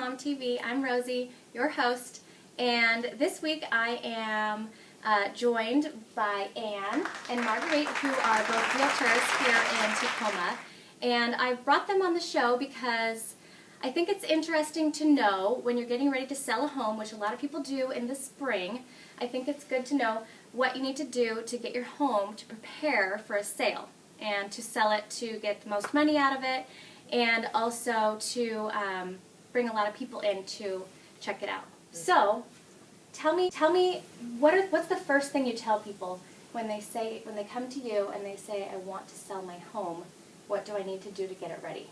Mom TV. I'm Rosie, your host, and this week I am joined by Anne and Marguerite, who are both realtors here in Tacoma. And I brought them on the show because I think it's interesting to know when you're getting ready to sell a home, which a lot of people do in the spring. I think it's good to know what you need to do to get your home to prepare for a sale and to sell it to get the most money out of it, and also to bring a lot of people in to check it out. So, tell me, what's the first thing you tell people when they come to you and they say, I want to sell my home? What do I need to do to get it ready?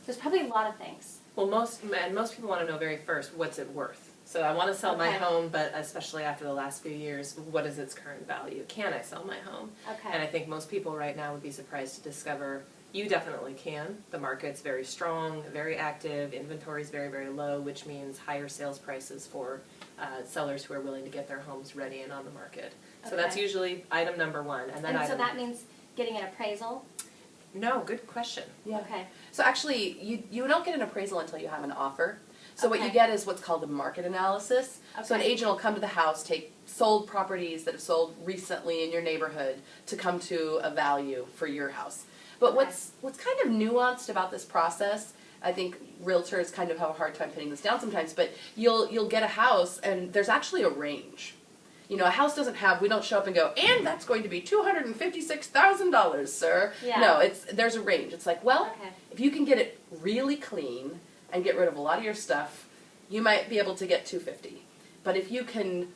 There's probably a lot of things. Well, most people want to know very first, what's it worth? So I want to sell my home, but especially after the last few years, what is its current value? Can I sell my home? Okay. And I think most people right now would be surprised to discover you definitely can. The market's very strong, very active, inventory is very, very low, which means higher sales prices for sellers who are willing to get their homes ready and on the market. So that's usually item number one. And so that means getting an appraisal? No, good question. Yeah. Okay. So actually, you don't get an appraisal until you have an offer. So what you Okay. get is what's called a market analysis. So an Okay. agent will come to the house, take sold properties that have sold recently in your neighborhood to come to a value for your house. But what's kind of nuanced about this process, I think realtors kind of have a hard time pinning this down sometimes, but you'll get a house and there's actually a range. You know, a house doesn't have, we don't show up and go, and that's going to be $256,000, sir. Yeah. No, there's a range. It's like, well, Okay. if you can get it really clean and get rid of a lot of your stuff, you might be able to get $250. But if you can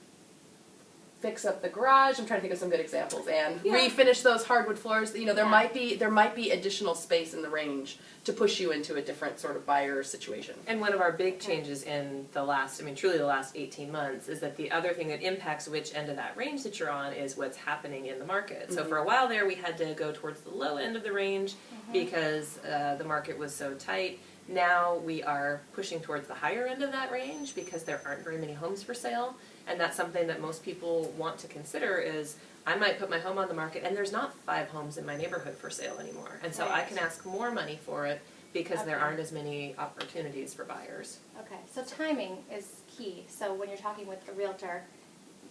fix up the garage, I'm trying to think of some good examples, and refinish those hardwood floors, you know, there might be additional space in the range to push you into a different sort of buyer situation. And one of our big changes in the last, truly the last 18 months, is that the other thing that impacts which end of that range that you're on is what's happening in the market. So for a while there, we had to go towards the low end of the range because the market was so tight. Now we are pushing towards the higher end of that range because there aren't very many homes for sale. And that's something that most people want to consider is, I might put my home on the market and there's not 5 homes in my neighborhood for sale anymore. And so I can ask more money for it because there aren't as many opportunities for buyers. Okay, so timing is key. So when you're talking with a realtor,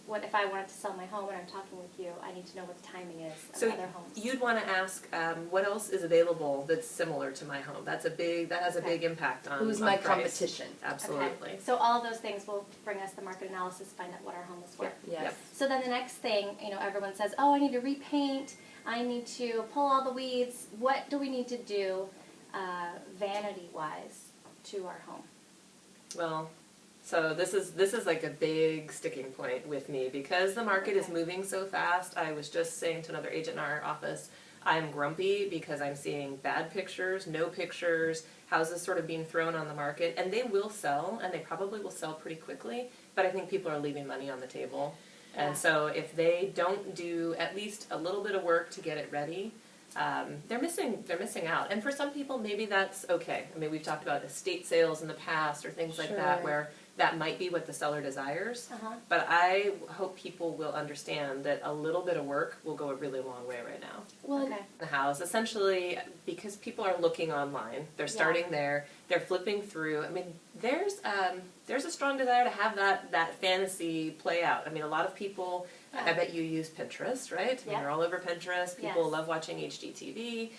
what if I wanted to sell my home and I'm talking with you, I need to know what the timing is of So other homes. you'd want to ask, what else is available that's similar to my home? That has a big impact on Who's my price. competition? Absolutely. Okay. So all of those things will bring us the market analysis, find out what our home is worth. Yes. Yep. So then the next thing, everyone says, oh, I need to repaint, I need to pull all the weeds. What do we need to do vanity-wise to our home? Well, so this is like a big sticking point with me because the market is moving so fast. I was just saying to another agent in our office, I'm grumpy because I'm seeing bad pictures, no pictures, houses sort of being thrown on the market, and they will sell, and they probably will sell pretty quickly, but I think people are leaving money on the table. And so if they don't do at least a little bit of work to get it ready, they're missing out. And for some people, maybe that's okay. We've talked about estate sales in the past or things like that where that might be what the seller desires. But I hope people will understand that a little bit of work will go a really long way right now. Well, The house, essentially, because people are looking online, they're starting there, they're flipping through. There's a strong desire to have that fantasy play out. A lot of people, I bet you use Pinterest, right? You're all over Pinterest. People love watching HGTV.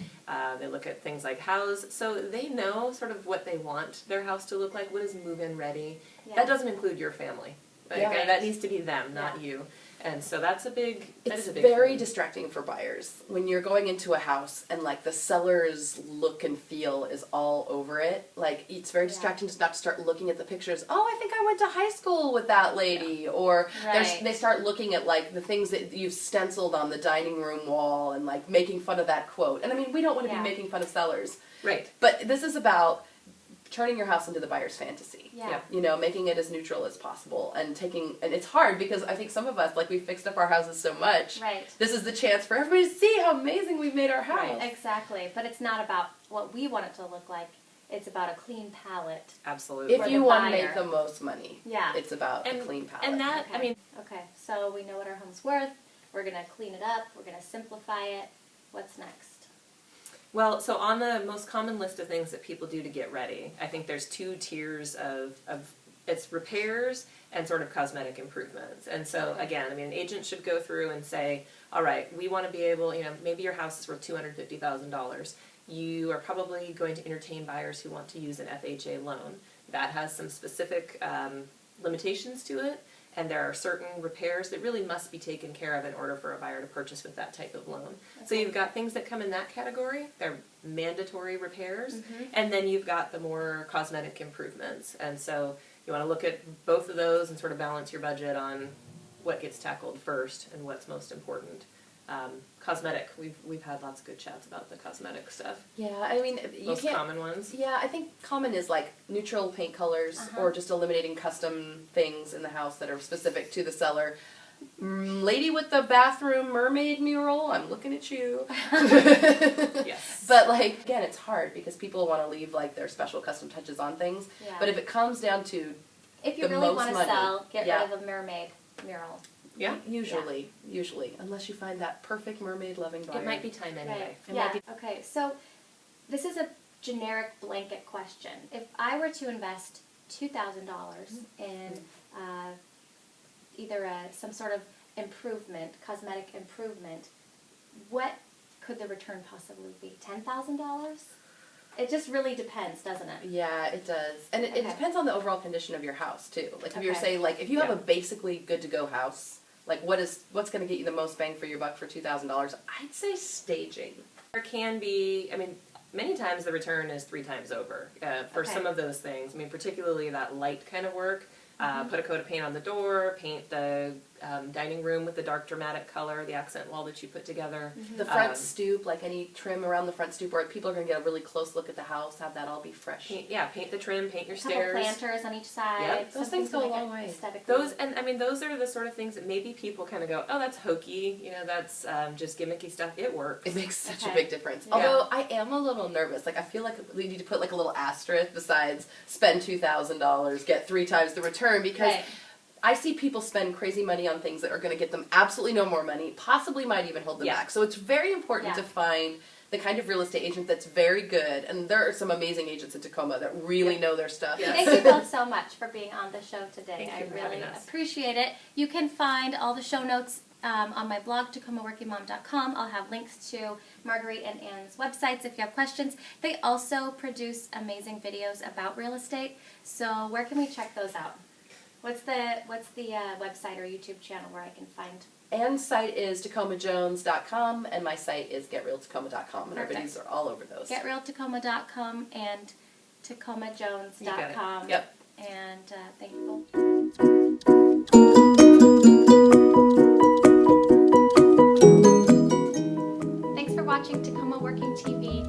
They look at things like house. So they know sort of what they want their house to look like. What is move-in ready? That doesn't include your family. That needs to be them, not you. And so that's a big It's thing. very distracting for buyers when you're going into a house and like the seller's look and feel is all over it. Like it's very distracting to not start looking at the pictures. Oh, I think I went to high school with that lady, or they start looking at like the things that you've stenciled on the dining room wall and like making fun of that quote. And we don't want to be making fun of sellers, right? But this is about turning your house into the buyer's fantasy. Yeah. Making it as neutral as possible and it's hard because I think some of us, like, we fixed up our houses so much. Right. This is the chance for everybody to see how amazing we've made our house. Right, exactly. But it's not about what we want it to look like. It's about a clean palette. Absolutely. If you want to make the most money, it's about a clean palette. And that, Okay, so we know what our home's worth. We're going to clean it up. We're going to simplify it. What's next? Well, so on the most common list of things that people do to get ready, I think there's 2 tiers of it's repairs and sort of cosmetic improvements. And so again, I mean, an agent should go through and say, all right, we want to be able, maybe your house is worth $250,000. You are probably going to entertain buyers who want to use an FHA loan. That has some specific limitations to it. And there are certain repairs that really must be taken care of in order for a buyer to purchase with that type of loan. Okay. So you've got things that come in that category. They're mandatory repairs. And then you've got the more cosmetic improvements. And so you want to look at both of those and sort of balance your budget on what gets tackled first and what's most important. Cosmetic, we've had lots of good chats about the cosmetic stuff. Yeah, I mean, most common ones. Yeah, I think common is like neutral paint colors or just eliminating custom things in the house that are specific to the seller. Lady with the bathroom mermaid mural, I'm looking at you. Yes. But like, again, it's hard because people want to leave like their special custom touches on things. Yeah. But if it comes down to if you really want to sell, get rid of a mermaid mural. Yeah. Usually, unless you find that perfect mermaid loving buyer. It might be time anyway. Right. Okay, so this is a generic blanket question. If I were to invest $2,000 in either some sort of improvement, cosmetic improvement, what could the return possibly be? $10,000? It just really depends, doesn't it? Yeah, it does. And it depends on the overall condition of your house, too. Like, if you're saying, like, if you have a basically good-to-go house, like, what's going to get you the most bang for your buck for $2,000? I'd say staging. There can be, I mean, many times the return is 3 times over for some of those things. I mean, particularly that light kind of work. Put a coat of paint on the door, paint the dining room with the dark dramatic color, the accent wall that you put together. The front stoop, like any trim around the front stoop where people are going to get a really close look at the house, have that all be fresh. Paint the trim, paint your couple stairs. Planters on each side. Yep. Those things go a long way. Those, and I mean, those are the sort of things that maybe people kind of go, oh, that's hokey, that's just gimmicky stuff. It works. It makes such a big difference. Yeah. Although I am a little nervous. Like, I feel like we need to put like a little asterisk besides spend $2,000, get 3 times the return, because I see people spend crazy money on things that are going to get them absolutely no more money, possibly might even hold them back. So it's very important to find the kind of real estate agent that's very good, and there are some amazing agents in Tacoma that really know their stuff. Thank you both so much for being on the show today. Thank you I really appreciate it. You can find all the show notes on my blog, TacomaWorkingMom.com. I'll have links to Marguerite and Anne's websites if you have questions. They also produce amazing videos about real estate, so where can we check those out? What's the website or YouTube channel where I can find? Anne's site is TacomaJones.com, and my site is GetRealTacoma.com, and our Perfect. videos are all over those. GetRealTacoma.com and TacomaJones.com. Yep. And thank you both. Thanks for watching Tacoma Working TV.